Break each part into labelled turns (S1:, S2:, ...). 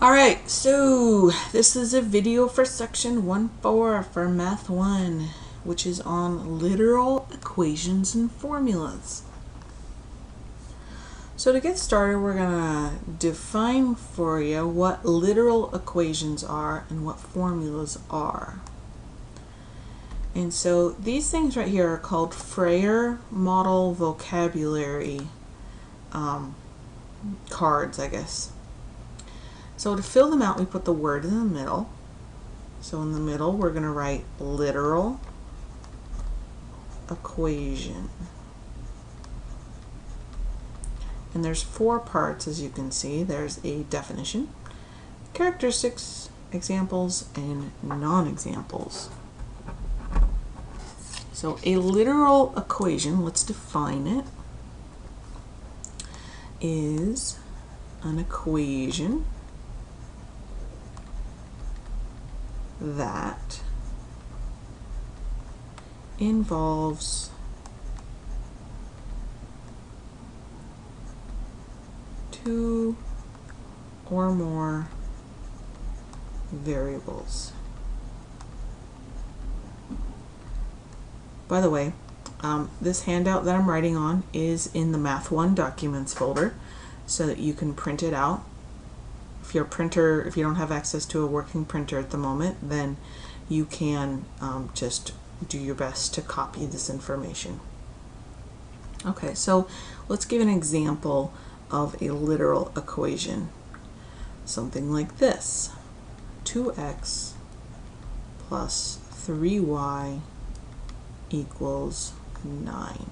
S1: Alright, so this is a video for section 1.4 for Math 1, which is on literal equations and formulas. So to get started, we're going to define for you what literal equations are and what formulas are. And so these things right here are called Frayer Model Vocabulary cards, I guess. So to fill them out, we put the word in the middle. So in the middle, we're going to write literal equation. And there's 4 parts, as you can see. There's a definition, characteristics, examples, and non-examples. So a literal equation, let's define it, is an equation that involves two or more variables. By the way, this handout that I'm writing on is in the Math 1 documents folder so that you can print it out. If you don't have access to a working printer at the moment, then you can just do your best to copy this information. Okay, so let's give an example of a literal equation. Something like this: 2x plus 3y equals 9.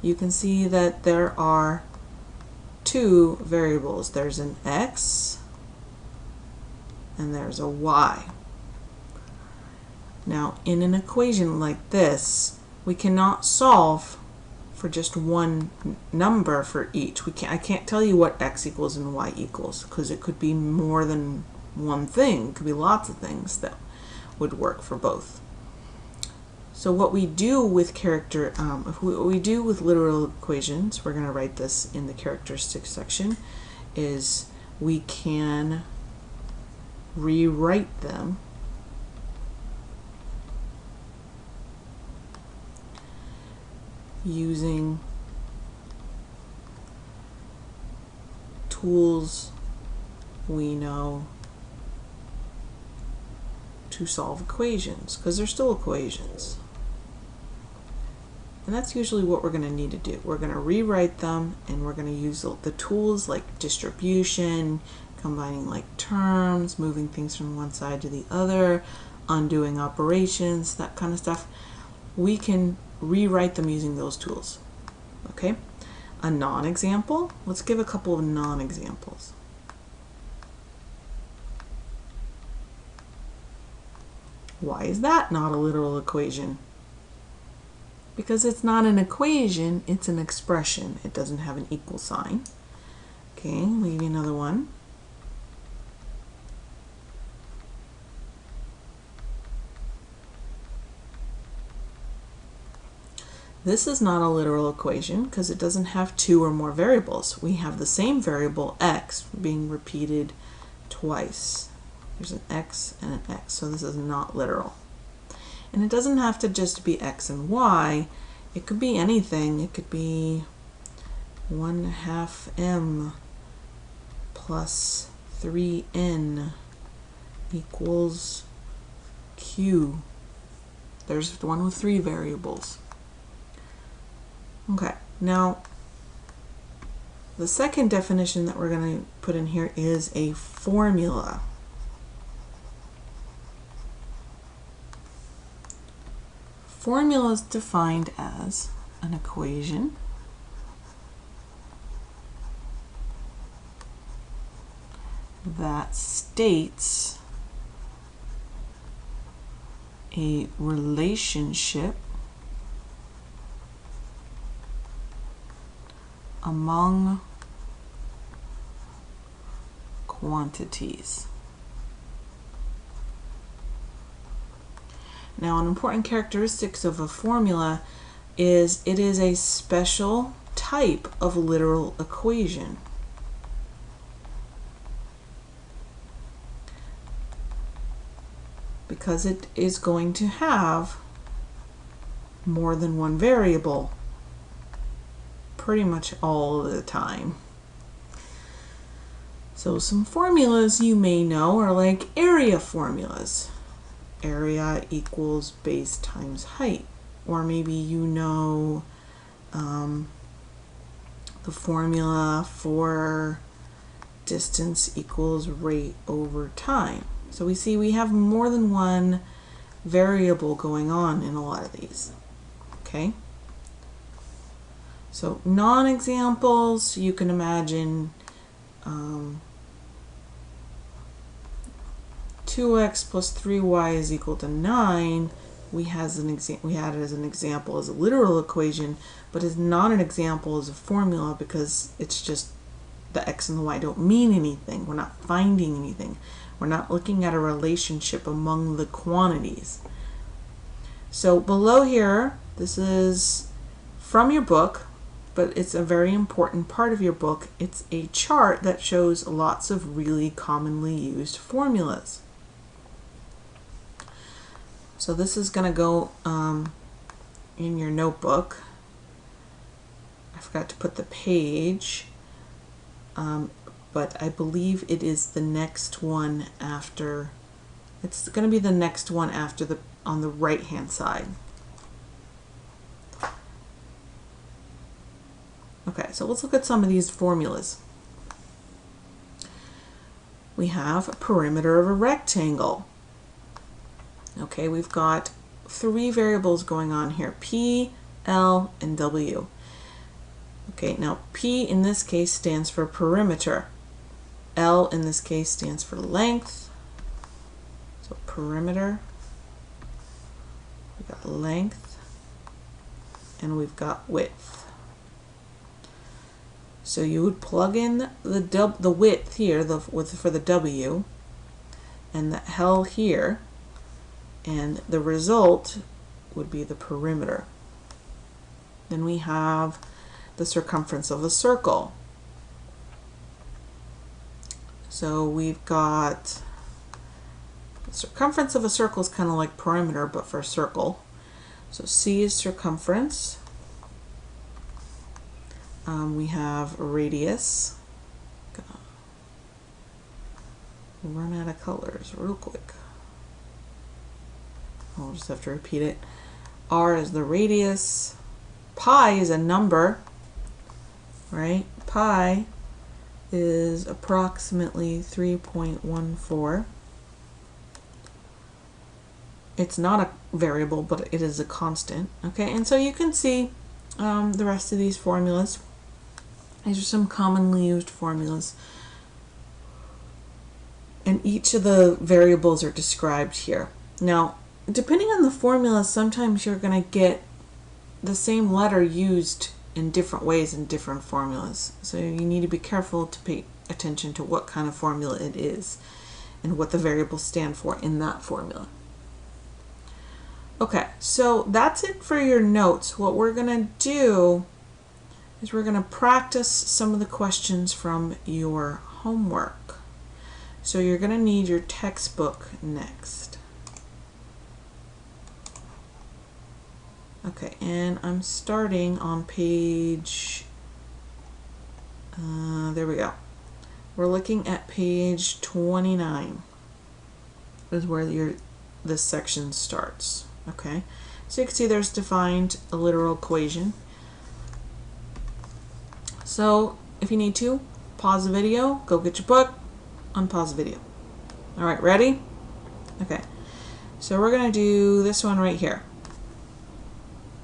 S1: You can see that there are 2 variables. There's an x and there's a y. Now, in an equation like this, we cannot solve for just one number for each. I can't tell you what x equals and y equals, because it could be more than one thing. It could be lots of things that would work for both. So what we do with what we do with literal equations, we're going to write this in the characteristics section, is we can rewrite them using tools we know to solve equations, because they're still equations. And that's usually what we're going to need to do. We're going to rewrite them, and we're going to use the tools like distribution, combining like terms, moving things from one side to the other, undoing operations, that kind of stuff. We can rewrite them using those tools. Okay? A non-example. Let's give a couple of non-examples. Why is that not a literal equation? Because it's not an equation, it's an expression. It doesn't have an equal sign. Okay, let me give you another one. This is not a literal equation because it doesn't have 2 or more variables. We have the same variable x being repeated twice. There's an x and an x, so this is not literal. And it doesn't have to just be x and y. It could be anything. It could be 1/2 m plus 3n equals q. There's the one with 3 variables. Okay, now the second definition that we're going to put in here is a formula. Formula is defined as an equation that states a relationship among quantities. Now, an important characteristic of a formula is it is a special type of literal equation. because it is going to have more than one variable pretty much all of the time. So some formulas you may know are like area formulas. Area equals base times height. Or maybe you know the formula for distance equals rate over time. So we see we have more than one variable going on in a lot of these. Okay? So non-examples, you can imagine 2x plus 3y is equal to 9. We had it as an example as a literal equation, but it's not an example as a formula because it's just the x and the y don't mean anything. We're not finding anything. We're not looking at a relationship among the quantities. So below here, this is from your book, but it's a very important part of your book. It's a chart that shows lots of really commonly used formulas. So this is going to go in your notebook. I forgot to put the page, but I believe it is the next one after. It's going to be the next one after on the right hand side. Okay, so let's look at some of these formulas. We have a perimeter of a rectangle. Okay, we've got three variables going on here, P, L, and W. Okay, now P in this case stands for perimeter. L in this case stands for length. So perimeter, we've got length, and we've got width. So you would plug in the width here for the W and the L here, and the result would be the perimeter. Then we have the circumference of a circle. So we've got the circumference of a circle is kind of like perimeter, but for a circle. So C is circumference. We have a radius. Run out of colors real quick. I'll just have to repeat it. R is the radius. Pi is a number, right? Pi is approximately 3.14. It's not a variable, but it is a constant. Okay, and so you can see the rest of these formulas. These are some commonly used formulas. And each of the variables are described here. Now, depending on the formula, sometimes you're going to get the same letter used in different ways in different formulas. So you need to be careful to pay attention to what kind of formula it is and what the variables stand for in that formula. Okay, so that's it for your notes. What we're going to do is we're going to practice some of the questions from your homework. So you're going to need your textbook next. Okay, and I'm starting on page, there we go. We're looking at page 29 is where this section starts. Okay, so you can see there's defined a literal equation. So if you need to, pause the video, go get your book, unpause the video. All right, ready? Okay, so we're going to do this one right here,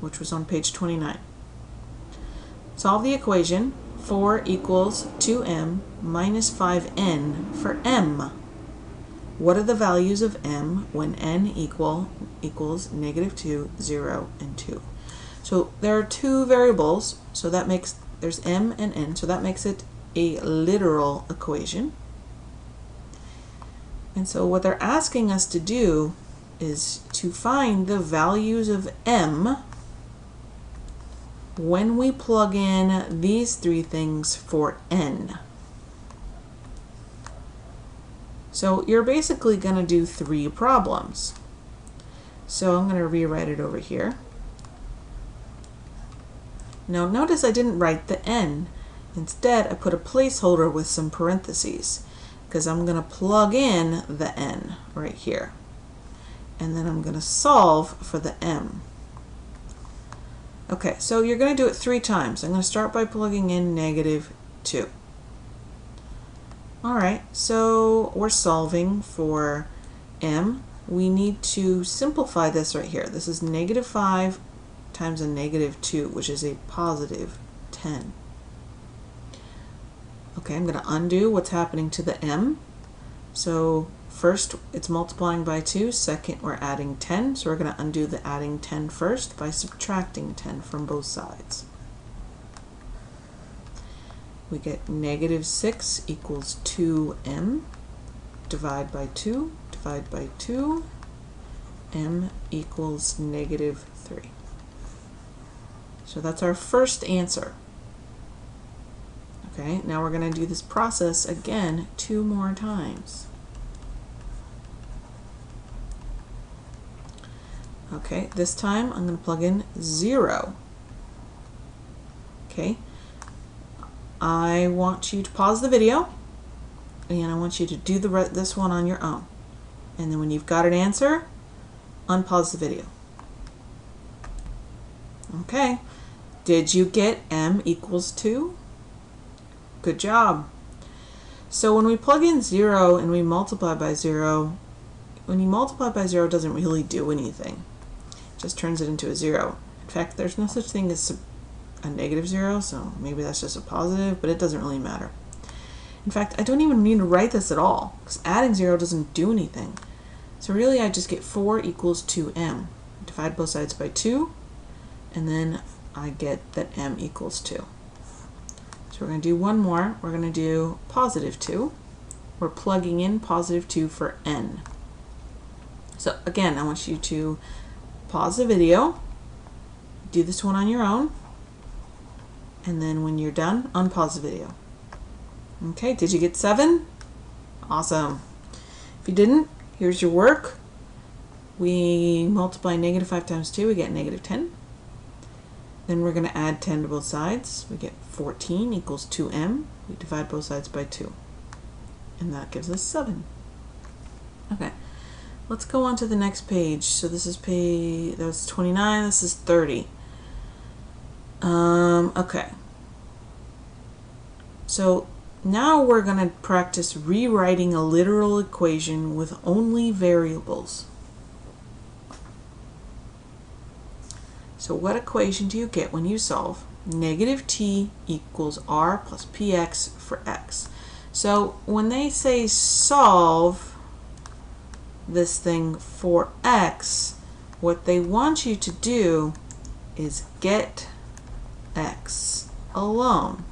S1: which was on page 29. Solve the equation 4 equals 2m minus 5n for m. What are the values of m when n equals -2, 0, and 2? So there are two variables, so that makes, there's m and n, so that makes it a literal equation. And so what they're asking us to do is to find the values of m when we plug in these three things for n. So you're basically going to do 3 problems. So I'm going to rewrite it over here. Now notice I didn't write the n. Instead, I put a placeholder with some parentheses because I'm going to plug in the n right here. And then I'm going to solve for the m. Okay, so you're going to do it 3 times. I'm going to start by plugging in -2. Alright, so we're solving for m. We need to simplify this right here. This is -5 times a -2, which is a positive 10. Okay, I'm going to undo what's happening to the m. So first it's multiplying by 2, second we're adding 10, so we're going to undo the adding 10 first by subtracting 10 from both sides. We get -6 equals 2m, divide by 2, divide by 2, m equals -3. So that's our first answer. Okay, now we're going to do this process again 2 more times. Okay, this time I'm going to plug in 0. Okay, I want you to pause the video and I want you to do this one on your own. And then when you've got an answer, unpause the video. Okay, did you get m equals 2? Good job. So when we plug in 0 and we multiply by 0, when you multiply by 0 it doesn't really do anything. It just turns it into a 0. In fact, there's no such thing as a -0, so maybe that's just a positive, but it doesn't really matter. In fact, I don't even need to write this at all, because adding 0 doesn't do anything. So really I just get 4 equals 2m. Divide both sides by 2, and then I get that m equals 2. So we're going to do one more. We're going to do positive 2. We're plugging in positive 2 for n. So again, I want you to pause the video, do this one on your own, and then when you're done, unpause the video. Okay, did you get 7? Awesome. If you didn't, here's your work. We multiply -5 times 2, we get -10. Then we're going to add 10 to both sides. We get 14 equals 2m. We divide both sides by 2. And that gives us 7. Okay, let's go on to the next page. So this is page, that was 29, this is 30. Okay. So now we're going to practice rewriting a literal equation with only variables. So what equation do you get when you solve -t equals r plus px for x? So when they say solve this thing for x, what they want you to do is get x alone.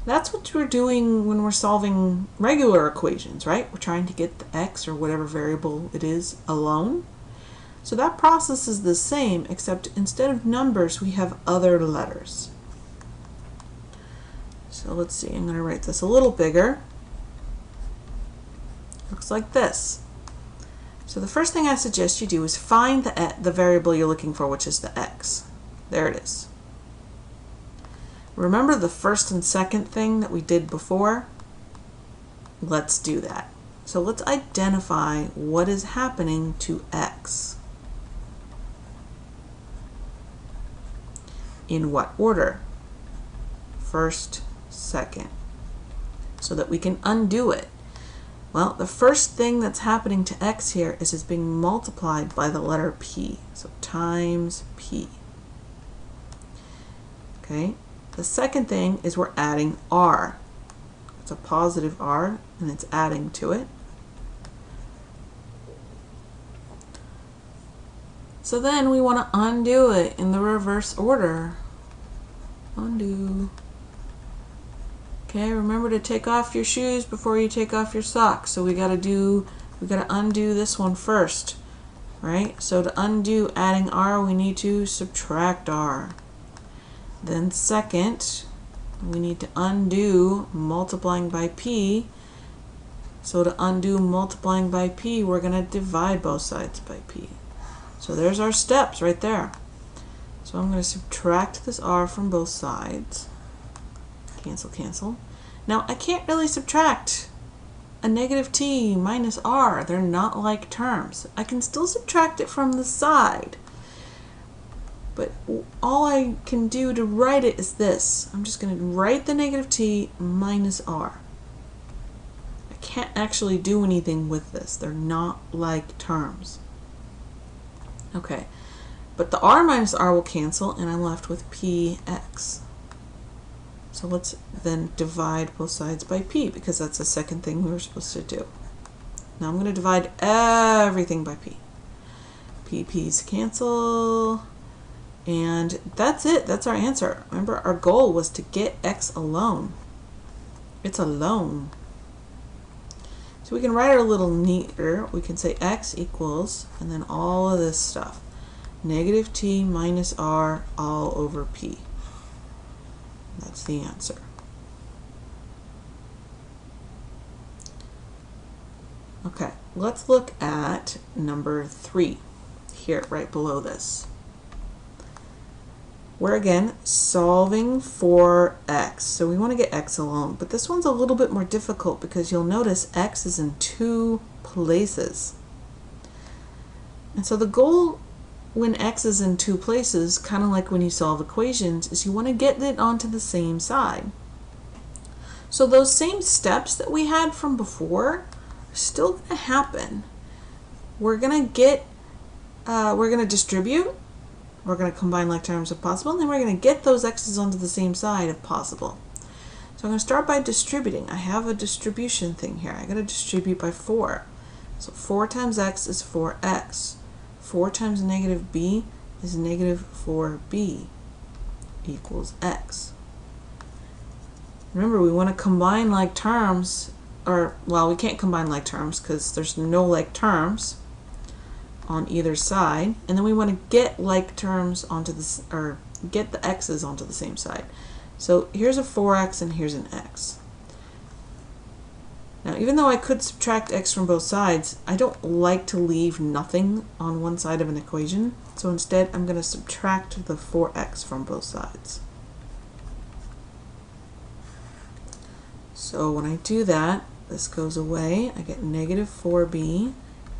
S1: That's what we're doing when we're solving regular equations, right? We're trying to get the x or whatever variable it is alone. So that process is the same, except instead of numbers, we have other letters. So let's see, I'm going to write this a little bigger. Looks like this. So the first thing I suggest you do is find the variable you're looking for, which is the x. There it is. Remember the first and second thing that we did before? Let's do that. So let's identify what is happening to x. In what order? First, second. So that we can undo it. Well, the first thing that's happening to x here is it's being multiplied by the letter p. So times p. Okay. The second thing is we're adding r. It's a positive r, and it's adding to it. So then we want to undo it in the reverse order. Undo. Okay, remember to take off your shoes before you take off your socks. So we gotta undo this one first, right? So to undo adding r, we need to subtract r. Then second, we need to undo multiplying by p. So to undo multiplying by p, we're going to divide both sides by p. So there's our steps right there. So I'm going to subtract this r from both sides. Cancel, cancel. Now I can't really subtract a negative t minus r. They're not like terms. I can still subtract it from the side. But all I can do to write it is this. I'm just going to write the negative t minus r. I can't actually do anything with this. They're not like terms. Okay, but the r minus r will cancel, and I'm left with px. So let's then divide both sides by p, because that's the second thing we were supposed to do. Now I'm going to divide everything by p. P's cancel, and that's it. That's our answer. Remember, our goal was to get x alone. It's alone. So we can write it a little neater. We can say x equals, and then all of this stuff. Negative t minus r all over p. That's the answer. Okay, let's look at number 3 here, right below this. We're again solving for x. So we want to get x alone, but this one's a little bit more difficult because you'll notice x is in 2 places. And so the goal when x is in 2 places, kind of like when you solve equations, is you want to get it onto the same side. So those same steps that we had from before are still going to happen. We're going to distribute, we're going to combine like terms if possible, and then we're going to get those x's onto the same side if possible. So I'm going to start by distributing. I have a distribution thing here. I'm going to distribute by 4. So 4 times x is 4x. 4 times negative b is negative 4b equals x. Remember, we want to combine like terms, or, well, we can't combine like terms because there's no like terms on either side, and then we want to get like terms onto this, or get the x's onto the same side. So here's a 4x and here's an x. Now, even though I could subtract x from both sides, I don't like to leave nothing on one side of an equation, so instead I'm going to subtract the 4x from both sides. So when I do that, this goes away. I get negative 4b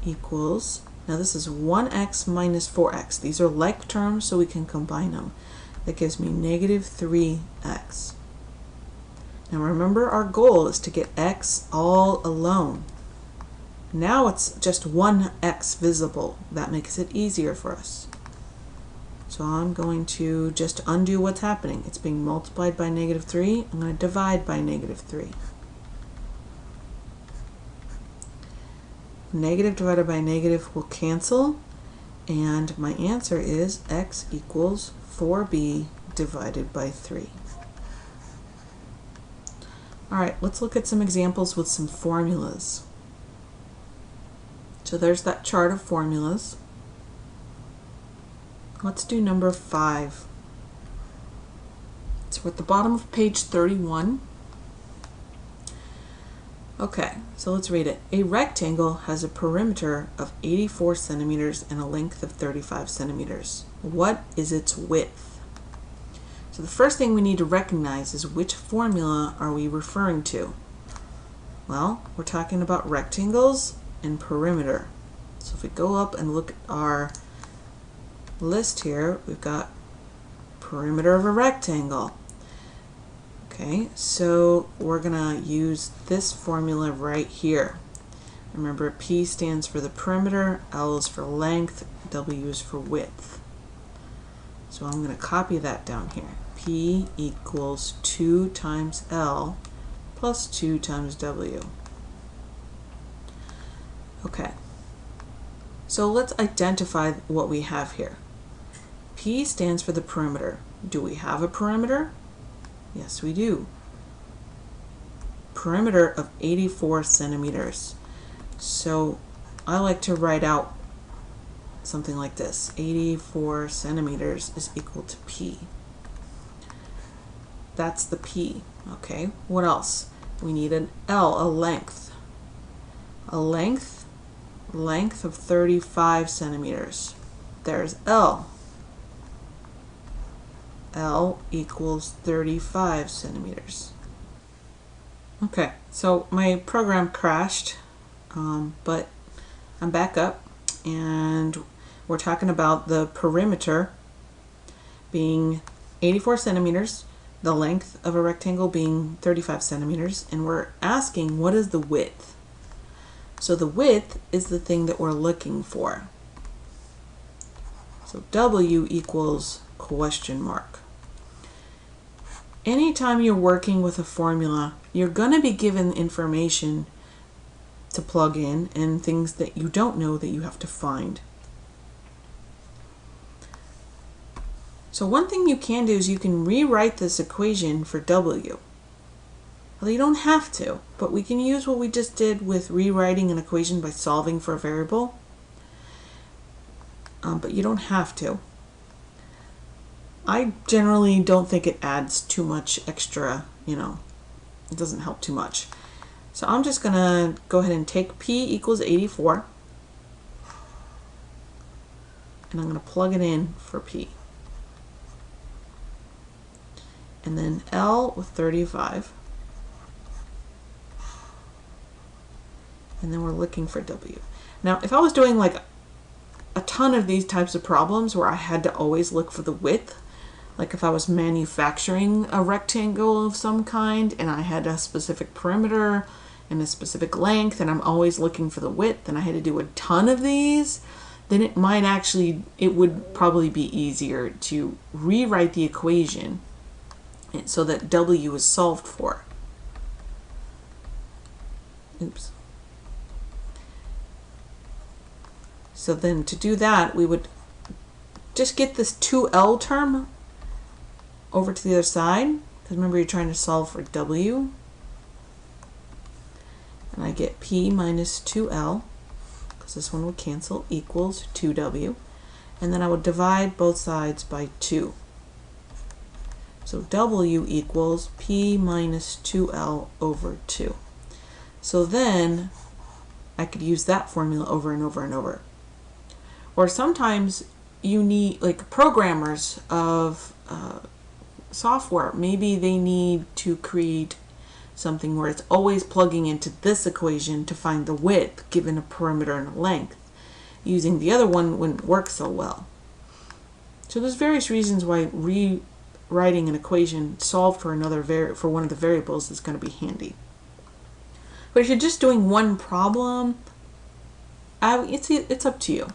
S1: equals, now this is 1x minus 4x. These are like terms, so we can combine them. That gives me negative 3x. Now remember, our goal is to get x all alone. Now it's just one x visible. That makes it easier for us. So I'm going to just undo what's happening. It's being multiplied by negative 3. I'm going to divide by negative 3. Negative divided by negative will cancel, and my answer is x equals 4b divided by 3. Alright, let's look at some examples with some formulas. So there's that chart of formulas. Let's do number 5. So we're at the bottom of page 31. Okay, so let's read it. A rectangle has a perimeter of 84 centimeters and a length of 35 centimeters. What is its width? So the first thing we need to recognize is which formula are we referring to? Well, we're talking about rectangles and perimeter. So if we go up and look at our list here, we've got perimeter of a rectangle. Okay, so we're going to use this formula right here. Remember, P stands for the perimeter, L is for length, W is for width. So I'm going to copy that down here. P equals 2 times L plus 2 times W. Okay, so let's identify what we have here. P stands for the perimeter. Do we have a perimeter? Yes, we do. Perimeter of 84 centimeters. So I like to write out something like this. 84 centimeters is equal to P. That's the P. Okay, what else? We need an L, a length. a length of 35 centimeters. There's L. L equals 35 centimeters. Okay, so my program crashed, but I'm back up, and we're talking about the perimeter being 84 centimeters, the length of a rectangle being 35 centimeters, and we're asking what is the width. So the width is the thing that we're looking for. So W equals question mark. Anytime you're working with a formula, you're going to be given information to plug in and things that you don't know that you have to find. So one thing you can do is you can rewrite this equation for W. Well, you don't have to, but we can use what we just did with rewriting an equation by solving for a variable. But you don't have to. I generally don't think it adds too much extra, it doesn't help too much. So I'm just going to go ahead and take P equals 84, and I'm going to plug it in for P. And then L with 35. And then we're looking for W. Now, if I was doing like a ton of these types of problems where I had to always look for the width, like if I was manufacturing a rectangle of some kind and I had a specific perimeter and a specific length and I'm always looking for the width and I had to do a ton of these, then it would probably be easier to rewrite the equation so that W is solved for. Oops. So then to do that, we would just get this 2L term over to the other side, because remember you're trying to solve for W. And I get P minus 2L, because this one would cancel, equals 2W. And then I would divide both sides by 2. So W equals P minus 2L over 2. So then I could use that formula over and over and over. Or sometimes you need, like programmers of software, maybe they need to create something where it's always plugging into this equation to find the width given a perimeter and a length. Using the other one wouldn't work so well. So there's various reasons why rewriting an equation solved for for one of the variables is going to be handy. But if you're just doing one problem, it's up to you.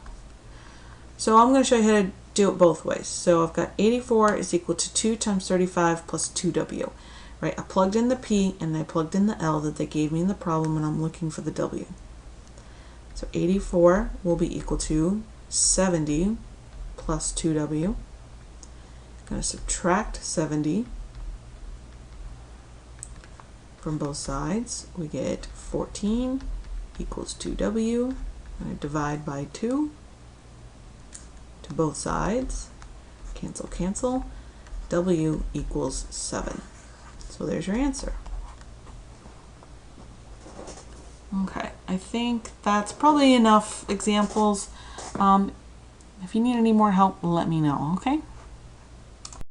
S1: So I'm going to show you how to do it both ways. So I've got 84 is equal to 2 times 35 plus 2W. Right? I plugged in the P and I plugged in the L that they gave me in the problem, and I'm looking for the W. So 84 will be equal to 70 plus 2W. I'm going to subtract 70 from both sides. We get 14 equals 2W. I'm going to divide by 2 to both sides. Cancel, cancel. W equals 7. So there's your answer. Okay, I think that's probably enough examples. If you need any more help, let me know, okay?